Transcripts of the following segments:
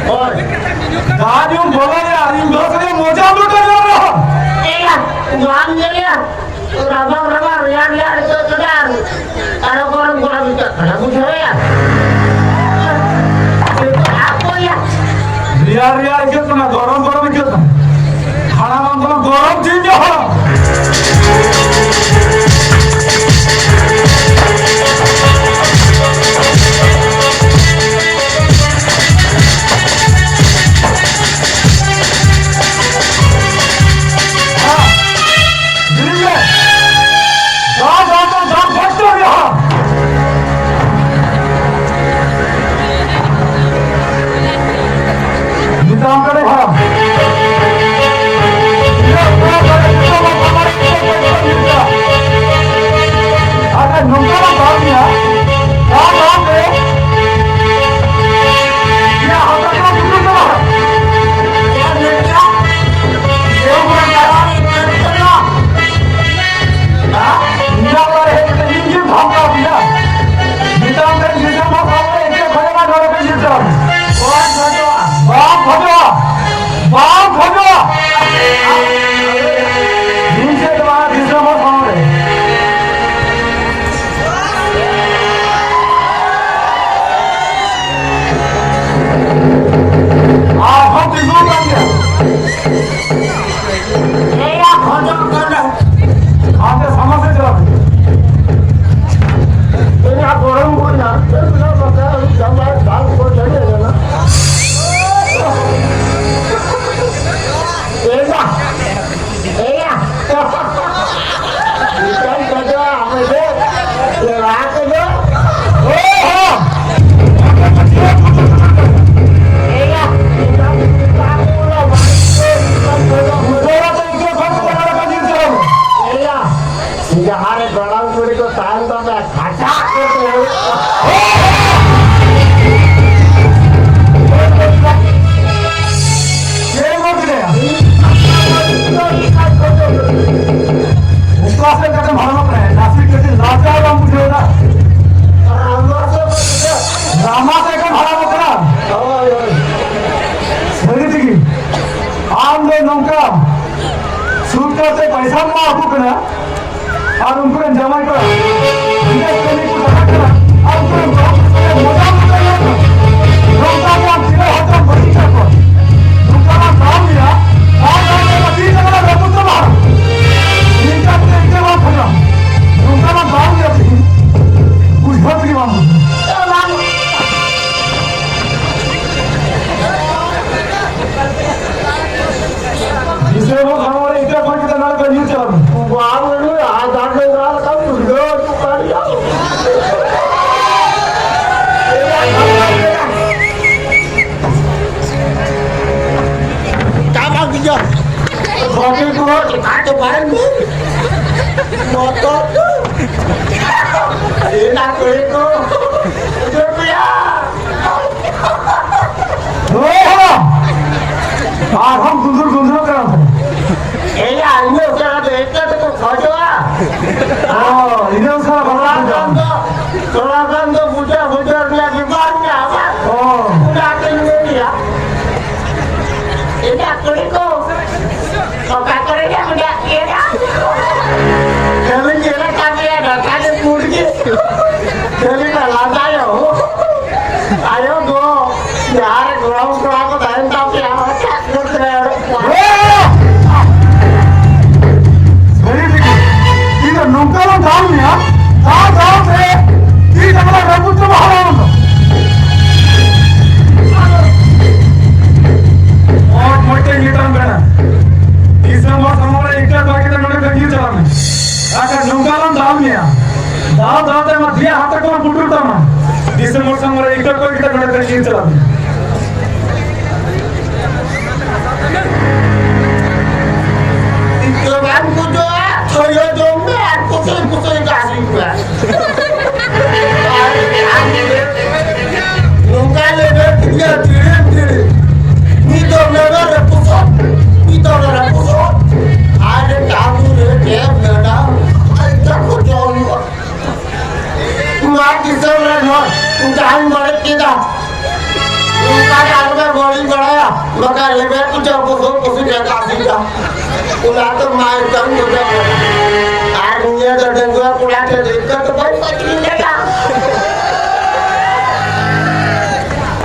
गाड़ी में बोला यार इन दो से मजा लूटा जा रहा जान गया रबर यार तो यार अरे गरम गरम खड़ा कुछ है यार आपको यार कितना गरम कितना खाना मतलब गरम चीज हो पैसा माफू करा और उनको जमा करा और हम गुंजर करा इधर सारा थोड़ा काम तो बुझा लगे बाहर में आवा पूरा के नहीं दिया ये को और क्या करेगा मुझे ये ना चलेंगे ना काम ये ढका के पूछ के चली ना लाता आयो गो यार ग्राउंड को दाइन ताप के आवा करते रहे नौकरों दाम लिया दाम से तीन हमारा रघुत्व बहारा होगा और मोटे लीटर में तीसरा मास हमारा एक बाकी तक नोटे कंगी चलाने अगर नौकरों दाम लिया दाम ते मध्य हाथ को बुटुटा में तीसरा मास हमारा एक तक नोटे कंगी चलाने इतना बात कुछ तो ये जो कुछ kasih gua. Nunggu lebar dia diri. Ni to lebar repusat. Ada tamu dia nada. Ada kocok. Mati seorang orang. Jangan balik kita. Nunggu ada boli bala maka lebe tu jauh posu dia kasih dah ulah tu main kan juga arnya dah dengar ulah dia dekat tu baik kecil dia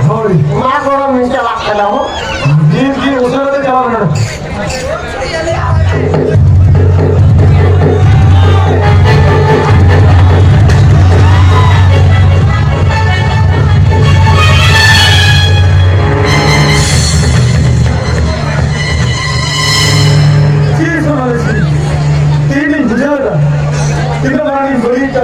Holi mak orang minta waktu dah गीत की उसरते चला ना तीन बुझाएगा तीन बारी बड़ी का